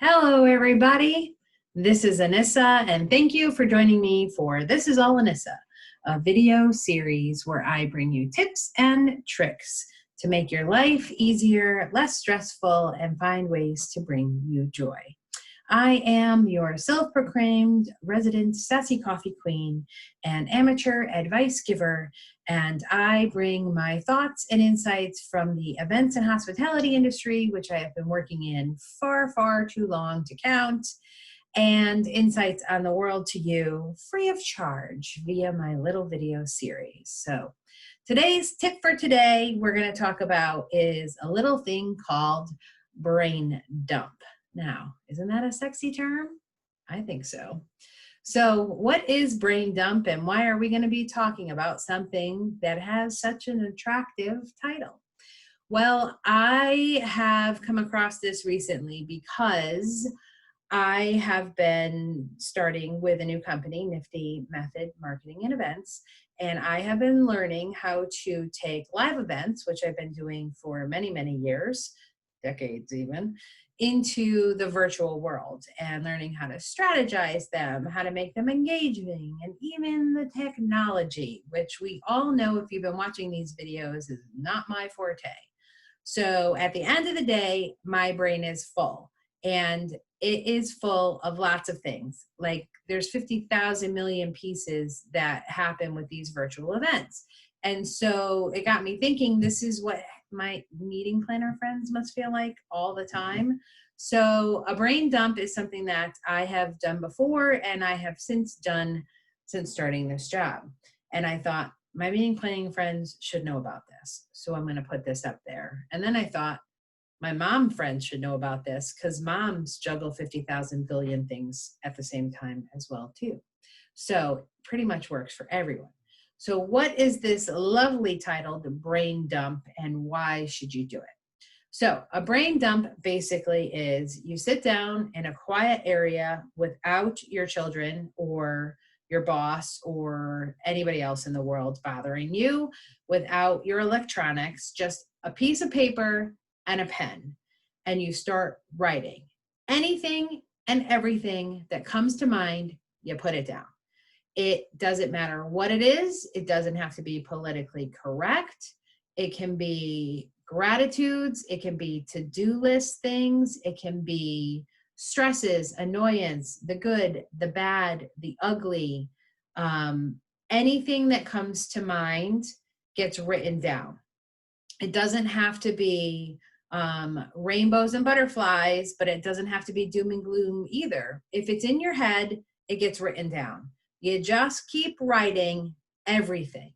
Hello, everybody. This is Anissa, and thank you for joining me for This Is All Anissa, a video series where I bring you tips and tricks to make your life easier, less stressful, and find ways to bring you joy. I am your self-proclaimed resident sassy coffee queen and amateur advice giver, and I bring my thoughts and insights from the events and hospitality industry, which I have been working in far, far too long to count, and insights on the world to you free of charge via my little video series. So today's tip for today we're going to talk about is a little thing called brain dump. Now, isn't that a sexy term? I think so. So what is brain dump, and why are we going to be talking about something that has such an attractive title? Well, I have come across this recently because I have been starting with a new company, Nifty Method Marketing and Events, and I have been learning how to take live events, which I've been doing for many, many years, decades even, into the virtual world and learning how to strategize them, how to make them engaging, and even the technology, which we all know if you've been watching these videos is not my forte. So at the end of the day, my brain is full, and it is full of lots of things. Like there's 50,000 million pieces that happen with these virtual events. And so it got me thinking, this is what my meeting planner friends must feel like all the time. So a brain dump is something that I have done before, and I have since done since starting this job. And I thought my meeting planning friends should know about this. So I'm going to put this up there. And then I thought my mom friends should know about this because moms juggle 50,000 billion things at the same time as well too. So it pretty much works for everyone. So what is this lovely title, the brain dump, and why should you do it? So a brain dump basically is you sit down in a quiet area without your children or your boss or anybody else in the world bothering you, without your electronics, just a piece of paper and a pen, and you start writing. Anything and everything that comes to mind, you put it down. It doesn't matter what it is. It doesn't have to be politically correct. It can be gratitudes. It can be to-do list things. It can be stresses, annoyance, the good, the bad, the ugly. Anything that comes to mind gets written down. It doesn't have to be rainbows and butterflies, but it doesn't have to be doom and gloom either. If it's in your head, it gets written down. You just keep writing everything,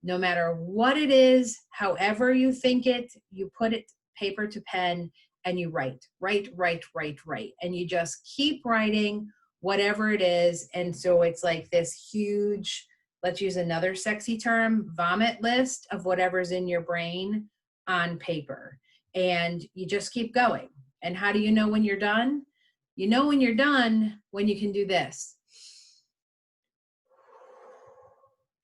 no matter what it is, however you think it, you put it paper to pen and you write. And you just keep writing whatever it is. And so it's like this huge, let's use another sexy term, vomit list of whatever's in your brain on paper. And you just keep going. And how do you know when you're done? You know when you're done when you can do this.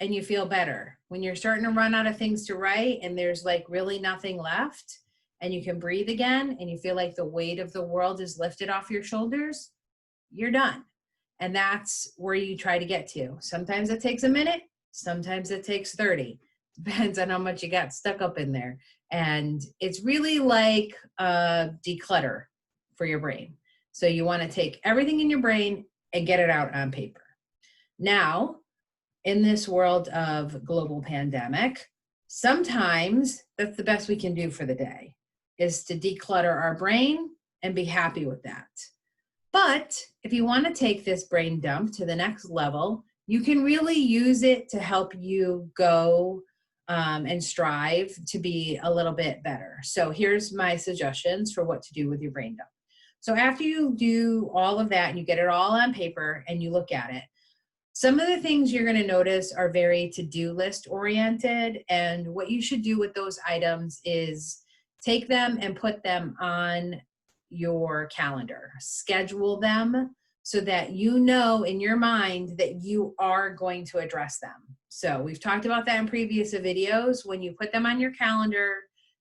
And you feel better. When you're starting to run out of things to write and there's like really nothing left and you can breathe again and you feel like the weight of the world is lifted off your shoulders, you're done. And that's where you try to get to. Sometimes it takes a minute, sometimes it takes 30. Depends on how much you got stuck up in there. And it's really like a declutter for your brain. So you want to take everything in your brain and get it out on paper. Now, in this world of global pandemic, sometimes that's the best we can do for the day, is to declutter our brain and be happy with that. But if you want to take this brain dump to the next level, you can really use it to help you go and strive to be a little bit better. So here's my suggestions for what to do with your brain dump. So after you do all of that and you get it all on paper and you look at it, some of the things you're going to notice are very to-do list oriented. And what you should do with those items is take them and put them on your calendar. Schedule them so that you know in your mind that you are going to address them. So we've talked about that in previous videos. When you put them on your calendar,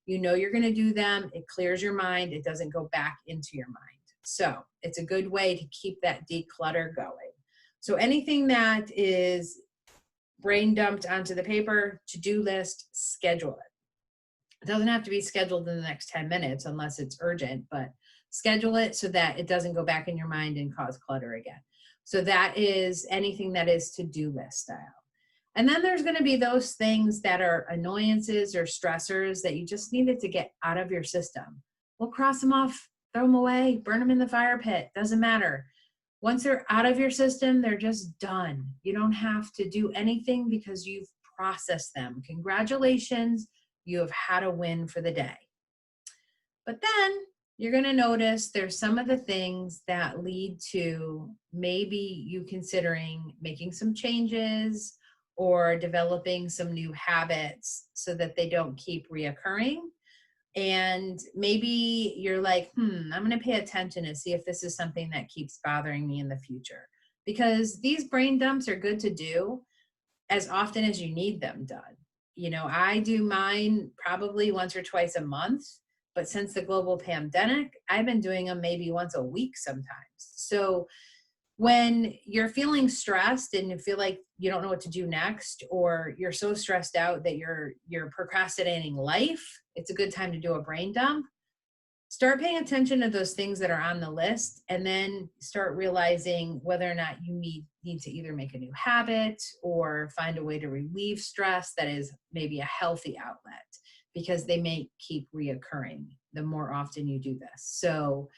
you know you're going to do them. It clears your mind. It doesn't go back into your mind. So it's a good way to keep that declutter going. So anything that is brain dumped onto the paper, to-do list, schedule it. It doesn't have to be scheduled in the next 10 minutes unless it's urgent, but schedule it so that it doesn't go back in your mind and cause clutter again. So that is anything that is to-do list style. And then there's going to be those things that are annoyances or stressors that you just needed to get out of your system. We'll cross them off, throw them away, burn them in the fire pit. Doesn't matter. Once they're out of your system, they're just done. You don't have to do anything because you've processed them. Congratulations, you have had a win for the day. But then you're going to notice there's some of the things that lead to maybe you considering making some changes or developing some new habits so that they don't keep reoccurring. And maybe you're like, I'm going to pay attention and see if this is something that keeps bothering me in the future. Because these brain dumps are good to do as often as you need them done. You know, I do mine probably once or twice a month, but since the global pandemic, I've been doing them maybe once a week sometimes. So when you're feeling stressed and you feel like you don't know what to do next, or you're so stressed out that you're procrastinating life, it's a good time to do a brain dump. Start paying attention to those things that are on the list, and then start realizing whether or not you need to either make a new habit or find a way to relieve stress that is maybe a healthy outlet, because they may keep reoccurring the more often you do this. So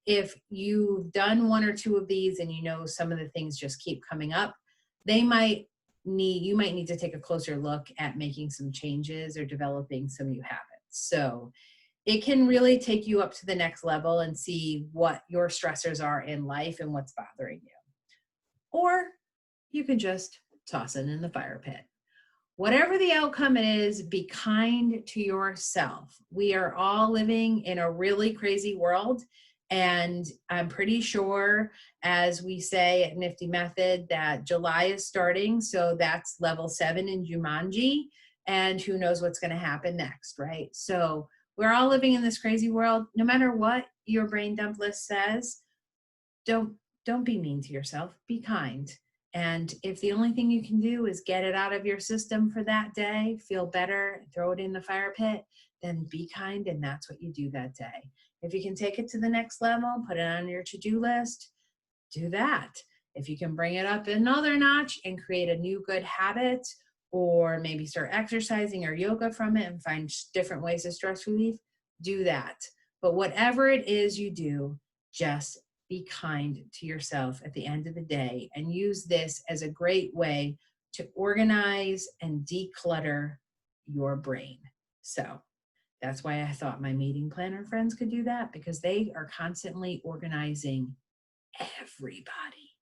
if you've done one or two of these and you know some of the things just keep coming up, you might need to take a closer look at making some changes or developing some new habits. So it can really take you up to the next level and see what your stressors are in life and what's bothering you. Or you can just toss it in the fire pit. Whatever the outcome is, be kind to yourself. We are all living in a really crazy world. And I'm pretty sure, as we say at Nifty Method, that July is starting. So that's level 7 in Jumanji. And who knows what's going to happen next, right? So we're all living in this crazy world. No matter what your brain dump list says, don't be mean to yourself. Be kind. And if the only thing you can do is get it out of your system for that day, feel better, throw it in the fire pit, then be kind, and that's what you do that day. If you can take it to the next level, put it on your to-do list, do that. If you can bring it up another notch and create a new good habit, or maybe start exercising or yoga from it and find different ways of stress relief, do that. But whatever it is you do, just be kind to yourself at the end of the day, and use this as a great way to organize and declutter your brain. So that's why I thought my meeting planner friends could do that, because they are constantly organizing everybody,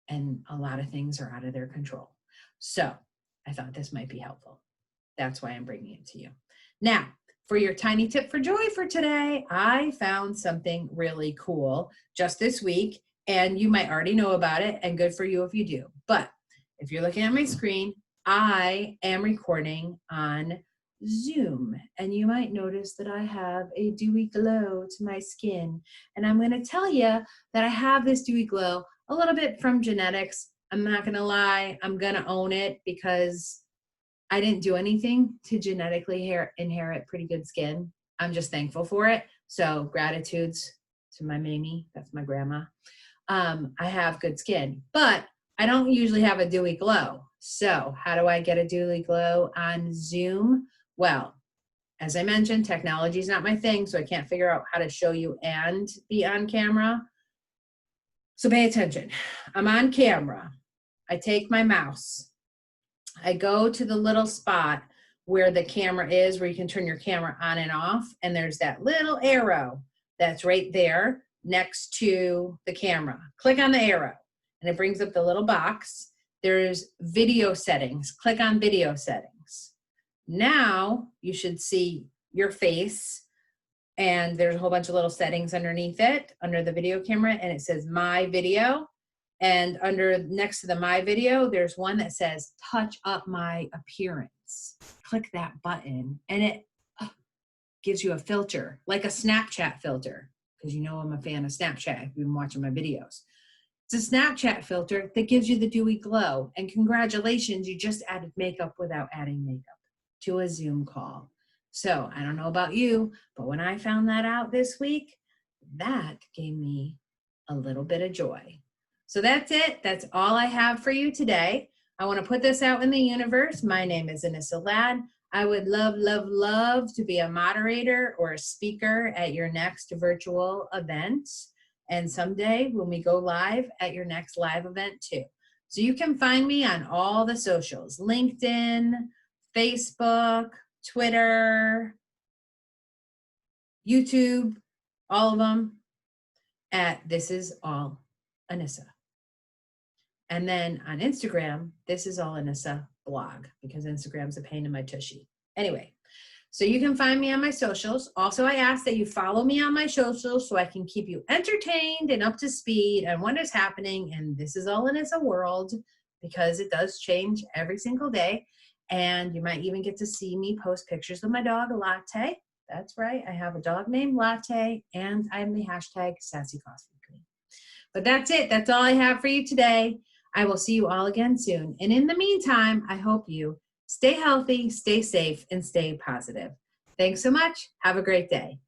and a lot of things are out of their control. So I thought this might be helpful. That's why I'm bringing it to you. Now, for your tiny tip for joy for today, I found something really cool just this week, and you might already know about it, and good for you if you do. But if you're looking at my screen, I am recording on Zoom, and you might notice that I have a dewy glow to my skin. And I'm going to tell you that I have this dewy glow a little bit from genetics. I'm not going to lie, I'm going to own it, because I didn't do anything to genetically inherit pretty good skin. I'm just thankful for it. So gratitudes to my Mamie, that's my grandma. I have good skin, but I don't usually have a dewy glow. So how do I get a dewy glow on Zoom? Well, as I mentioned, technology is not my thing, so I can't figure out how to show you and be on camera. So pay attention. I'm on camera. I take my mouse. I go to the little spot where the camera is, where you can turn your camera on and off, and there's that little arrow that's right there next to the camera. Click on the arrow, and it brings up the little box. There's video settings. Click on video settings. Now you should see your face, and there's a whole bunch of little settings underneath it, under the video camera, and it says My Video. And next to the My Video, there's one that says Touch Up My Appearance. Click that button, and it gives you a filter, like a Snapchat filter. because you know I'm a fan of Snapchat if you've been watching my videos. It's a Snapchat filter that gives you the dewy glow. And congratulations, you just added makeup without adding makeup to a Zoom call. So I don't know about you, but when I found that out this week, that gave me a little bit of joy. So that's it. That's all I have for you today. I want to put this out in the universe. My name is Anissa Ladd. I would love, love, love to be a moderator or a speaker at your next virtual event. And someday when we go live at your next live event too. So you can find me on all the socials, LinkedIn, Facebook, Twitter, YouTube, all of them at This Is All Anissa. And then on Instagram, This Is All Anissa blog, because Instagram's a pain in my tushy. Anyway, so you can find me on my socials. Also, I ask that you follow me on my socials so I can keep you entertained and up to speed on what is happening in This Is All Anissa world, because it does change every single day. And you might even get to see me post pictures of my dog, Latte. That's right, I have a dog named Latte, and I'm the hashtag Sassy Coffee Queen. But that's it. That's all I have for you today. I will see you all again soon. And in the meantime, I hope you stay healthy, stay safe, and stay positive. Thanks so much. Have a great day.